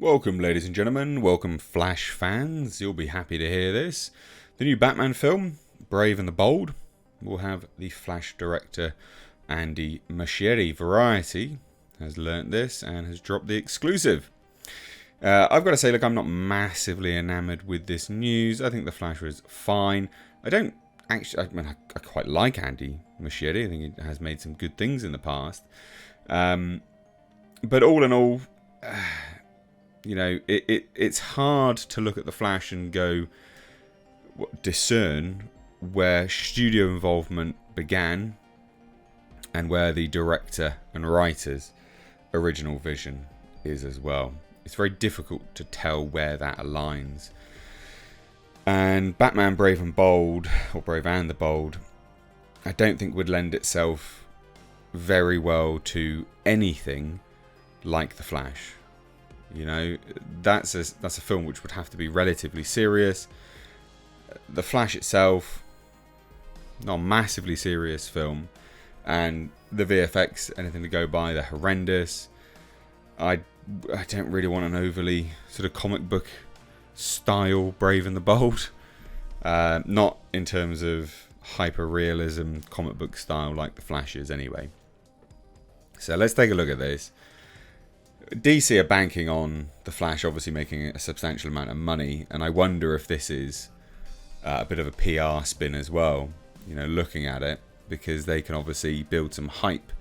Welcome, ladies and gentlemen. Welcome, Flash fans. You'll be happy to hear this. The new Batman film, Brave and the Bold, will have the Flash director Andy Muschietti. Variety has learnt this and has dropped the exclusive. I've got to say, look, I'm not massively enamoured with this news. I think the Flash was fine. I quite like Andy Muschietti. I think he has made some good things in the past. But all in all, it's hard to look at the Flash and discern where studio involvement began and where the director and writer's original vision is as well. It's very difficult to tell where that aligns. And Batman Brave and Bold, or Brave and the Bold, I don't think would lend itself very well to anything like The Flash. You know, that's a film which would have to be relatively serious. The Flash itself, not a massively serious film, and the VFX, anything to go by, they're horrendous. I don't really want an overly sort of comic book style Brave and the Bold. Not in terms of hyper-realism comic book style like The Flash is anyway. So let's take a look at this. DC are banking on The Flash obviously making a substantial amount of money, and I wonder if this is a bit of a PR spin as well, you know, looking at it, because they can obviously build some hype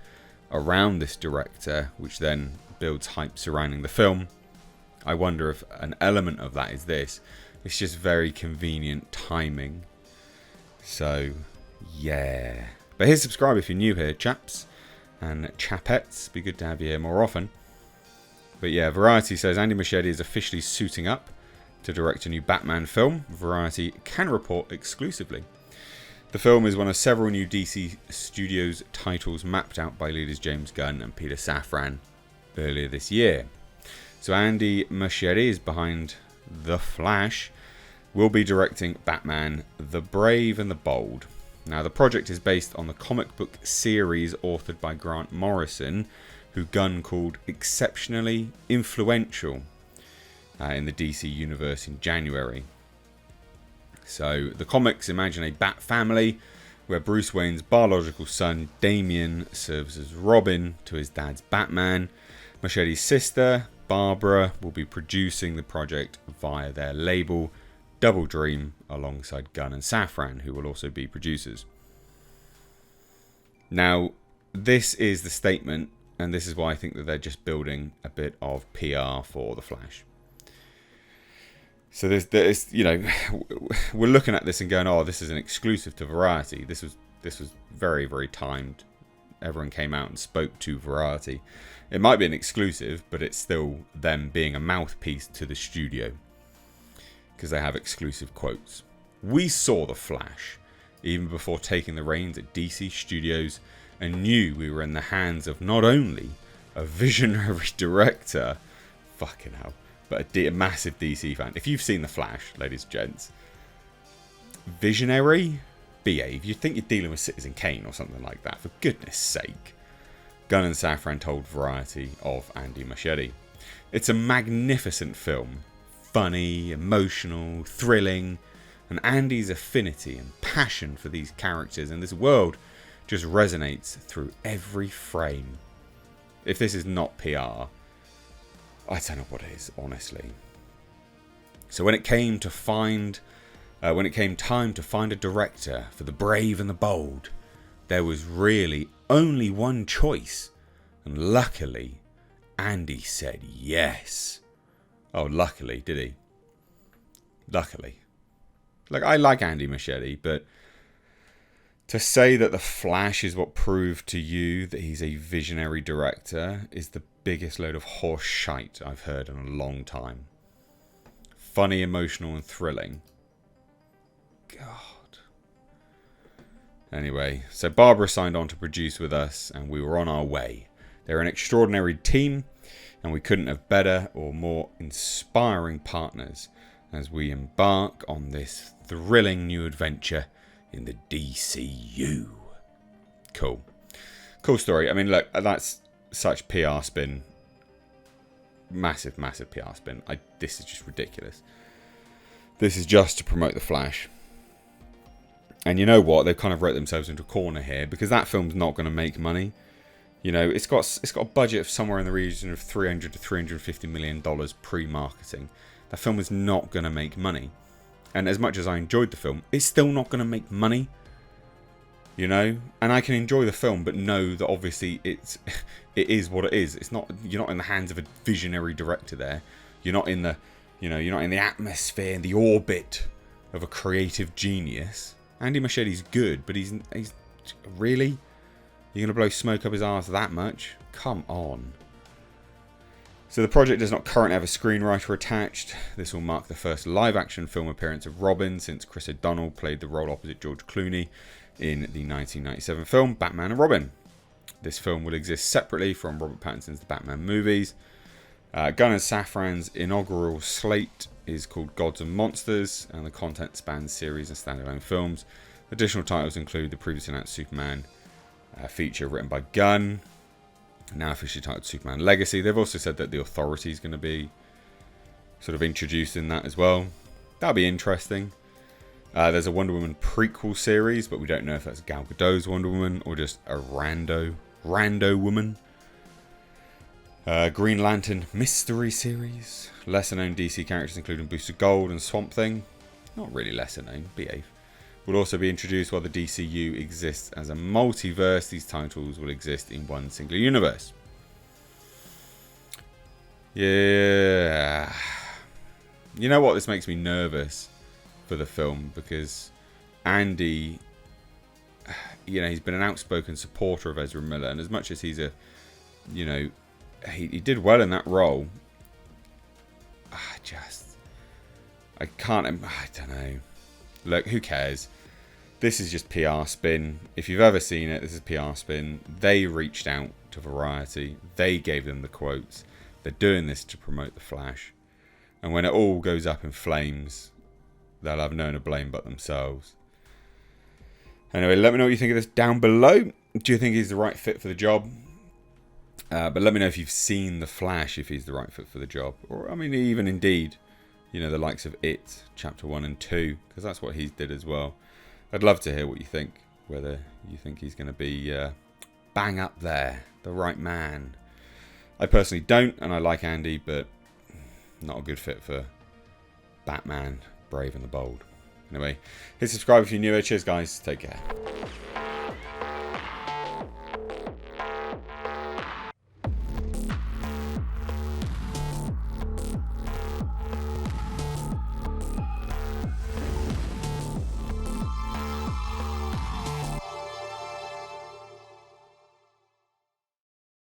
around this director, which then builds hype surrounding the film. I wonder if an element of that is this. It's just very convenient timing. So, yeah. But here's subscribe if you're new here, chaps and chapettes. Be good to have you here more often. But yeah, Variety says Andy Muschietti is officially suiting up to direct a new Batman film. Variety can report exclusively. The film is one of several new DC Studios titles mapped out by leaders James Gunn and Peter Safran earlier this year. So Andy Muschietti is behind The Flash, will be directing Batman the Brave and the Bold. Now the project is based on the comic book series authored by Grant Morrison, who Gunn called exceptionally influential in the DC universe in January. So the comics imagine a Bat family where Bruce Wayne's biological son Damian serves as Robin to his dad's Batman. Muschietti's sister Barbara will be producing the project via their label Double Dream alongside Gunn and Safran, who will also be producers. Now, this is the statement, and this is why I think that they're just building a bit of PR for The Flash. So there's we're looking at this and going, oh, this is an exclusive to Variety. This was very, very timed. Everyone came out and spoke to Variety. It might be an exclusive, but it's still them being a mouthpiece to the studio, because they have exclusive quotes. We saw The Flash even before taking the reins at DC Studios and knew we were in the hands of not only a visionary director, fucking hell, but a massive DC fan. If you've seen The Flash, ladies and gents, visionary? Behave. You'd think you're dealing with Citizen Kane or something like that, for goodness sake. Gunn and Safran told Variety of Andy Muschietti. It's a magnificent film. Funny, emotional, thrilling, and Andy's affinity and passion for these characters and this world just resonates through every frame. If this is not PR, I don't know what it is, honestly. So when it came time to find a director for The Brave and the Bold, there was really only one choice, and luckily, Andy said yes. Oh, luckily, did he? Luckily. Like, I like Andy Muschietti, but to say that The Flash is what proved to you that he's a visionary director is the biggest load of horse shite I've heard in a long time. Funny, emotional, and thrilling. God. Anyway, so Barbara signed on to produce with us, and we were on our way. They're an extraordinary team, and we couldn't have better or more inspiring partners as we embark on this thrilling new adventure in the DCU. Cool story. I mean, look, that's such PR spin massive, massive PR spin. This is just ridiculous. This is just to promote The Flash. And you know what? They've kind of wrote themselves into a corner here, because that film's not going to make money. You know, it's got a budget of somewhere in the region of $300 to $350 million pre-marketing. That film is not going to make money. And as much as I enjoyed the film, it's still not going to make money. You know? And I can enjoy the film, but know that obviously it is what it is. You're not in the hands of a visionary director there. You're not in the, you're not in the atmosphere, the orbit of a creative genius. Andy Muschietti's good, but he's really? You're going to blow smoke up his arse that much? Come on. So the project does not currently have a screenwriter attached. This will mark the first live-action film appearance of Robin since Chris O'Donnell played the role opposite George Clooney in the 1997 film Batman and Robin. This film will exist separately from Robert Pattinson's The Batman movies. Gunn and Safran's inaugural slate is called Gods and Monsters, and the content spans series and standalone films. Additional titles include the previously announced Superman feature written by Gunn, now officially titled Superman Legacy. They've also said that The Authority is going to be sort of introduced in that as well. That'll be interesting. There's a Wonder Woman prequel series, but we don't know if that's Gal Gadot's Wonder Woman or just a rando woman. Green Lantern mystery series. Lesser known DC characters including Booster Gold and Swamp Thing. Not really lesser known, behave. Will also be introduced while the DCU exists as a multiverse. These titles will exist in one single universe. Yeah. You know what? This makes me nervous for the film, because Andy, he's been an outspoken supporter of Ezra Miller, and as much as he's he did well in that role, I don't know. Look, who cares? This is just PR spin. If you've ever seen it, this is PR spin. They reached out to Variety. They gave them the quotes. They're doing this to promote The Flash. And when it all goes up in flames, they'll have no one to blame but themselves. Anyway, let me know what you think of this down below. Do you think he's the right fit for the job? But let me know if you've seen The Flash, if he's the right fit for the job. Or, even indeed, the likes of It, Chapter 1 and 2, because that's what he did as well. I'd love to hear what you think, whether you think he's going to be bang up there, the right man. I personally don't, and I like Andy, but not a good fit for Batman, Brave and the Bold. Anyway, hit subscribe if you're new here. Cheers, guys. Take care.